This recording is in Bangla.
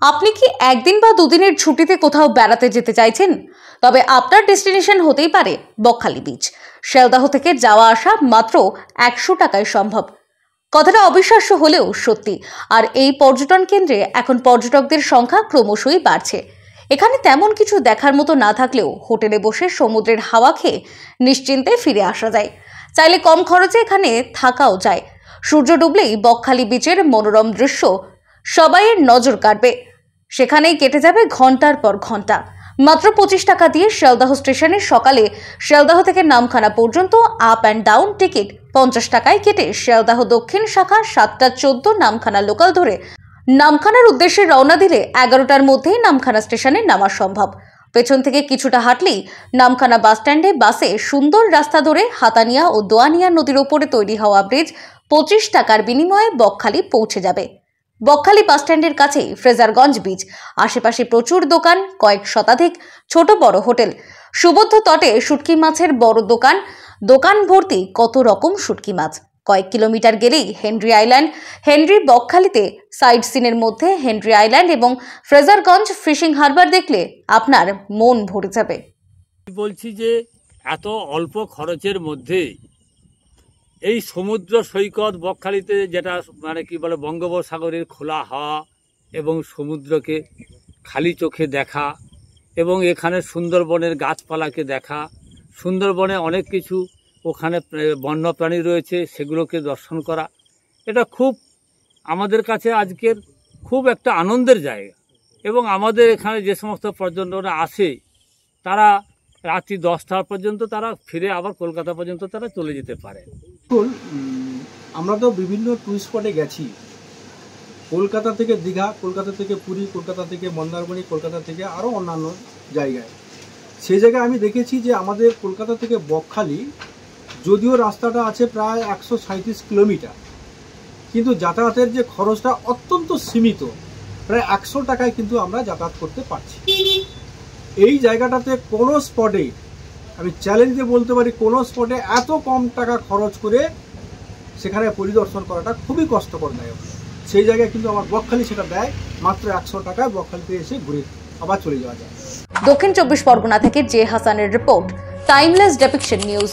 আপনি কি একদিন বা দুদিনের ছুটিতে কোথাও বেড়াতে যেতে চাইছেন? তবে আপনার ডেস্টিনেশন হতেই পারে বকখালি বিচ। শিয়ালদহ থেকে যাওয়া আসা মাত্র 100 টাকায় সম্ভব। কথাটা অবিশ্বাস্য হলেও সত্যি। আর এই পর্যটন কেন্দ্রে এখন পর্যটকদের সংখ্যা ক্রমশই বাড়ছে। এখানে তেমন কিছু দেখার মতো না থাকলেও হোটেলে বসে সমুদ্রের হাওয়া খেয়ে নিশ্চিন্তে ফিরে আসা যায়। চাইলে কম খরচে এখানে থাকাও যায়। সূর্য ডুবলেই বকখালি বিচের মনোরম দৃশ্য সবাইয়ের নজর কাটবে। সেখানেই কেটে যাবে ঘন্টার পর ঘন্টা। মাত্র 25 টাকা দিয়ে শিয়ালদহ স্টেশনে সকালে শিয়ালদহ থেকে নামখানা পর্যন্ত আপ অ্যান্ড ডাউন টিকিট 50 টাকায় কেটে শিয়ালদহ দক্ষিণ শাখা 7:14 নামখানা লোকাল ধরে নামখানার উদ্দেশ্যে রওনা দিলে 11টার মধ্যেই নামখানা স্টেশনে নামা সম্ভব। পেছন থেকে কিছুটা হাঁটলেই নামখানা বাস স্ট্যান্ডে বাসে সুন্দর রাস্তা ধরে হাতানিয়া ও দোয়ানিয়া নদীর ওপরে তৈরি হওয়া ব্রিজ 25 টাকার বিনিময়ে বকখালি পৌঁছে যাবে। বকখালি বাস স্ট্যান্ডের কাছেই ফ্রেজারগঞ্জ বিচ, আশেপাশে প্রচুর দোকান, কয়েক শতাধিক ছোট বড় হোটেল, সুবদ্ধ তটে শুটকি মাছের বড় দোকান, দোকান ভর্তি কত রকম শুটকি মাছ। কয়েক কিলোমিটার গেলেই হেনরি আইল্যান্ড। হেনরি বকখালিতে সাইড সিনের মধ্যে হেনরি আইল্যান্ড এবং ফ্রেজারগঞ্জ ফিশিং হারবার দেখলে আপনার মন ভরে যাবে। বলছি যে এত অল্প খরচের মধ্যে এই সমুদ্র সৈকত বকখালিতে, যেটা মানে কি বলে বঙ্গোপসাগরের খোলা হাওয়া এবং সমুদ্রকে খালি চোখে দেখা এবং এখানে সুন্দরবনের গাছপালাকে দেখা, সুন্দরবনে অনেক কিছু ওখানে বন্যপ্রাণী রয়েছে, সেগুলোকে দর্শন করা, এটা খুব আমাদের কাছে আজকের খুব একটা আনন্দের জায়গা। এবং আমাদের এখানে যে সমস্ত পর্যটকরা আসে তারা রাত্রি 10টা পর্যন্ত তারা ফিরে আবার কলকাতা পর্যন্ত তারা চলে যেতে পারে। আমরা তো বিভিন্ন টুরিস্ট স্পটে গেছি, কলকাতা থেকে দীঘা, কলকাতা থেকে পুরী, কলকাতা থেকে মন্দারমণি, কলকাতা থেকে আরও অন্যান্য জায়গায়। সেই জায়গায় আমি দেখেছি যে আমাদের কলকাতা থেকে বকখালি যদিও রাস্তাটা আছে প্রায় 137 কিলোমিটার, কিন্তু যাতায়াতের যে খরচটা অত্যন্ত সীমিত, প্রায় 100 টাকায় কিন্তু আমরা যাতায়াত করতে পারছি। এই জায়গাটাতে কোনো স্পটে, আমি চ্যালেঞ্জে বলতে পারি, কোনো স্পটে এত কম টাকা খরচ করে সেখানে পরিদর্শন করাটা খুবই কষ্টকর দায়ক। সেই জায়গায় কিন্তু আমার বকখালি সেটা দেয় মাত্র 100 টাকায়। বকখালিতে এসে ঘুরে আবার চলে যাওয়া যায়। দক্ষিণ 24 পরগনা থেকে জে হাসানের রিপোর্ট, টাইমলেস ডেপিকশন নিউজ।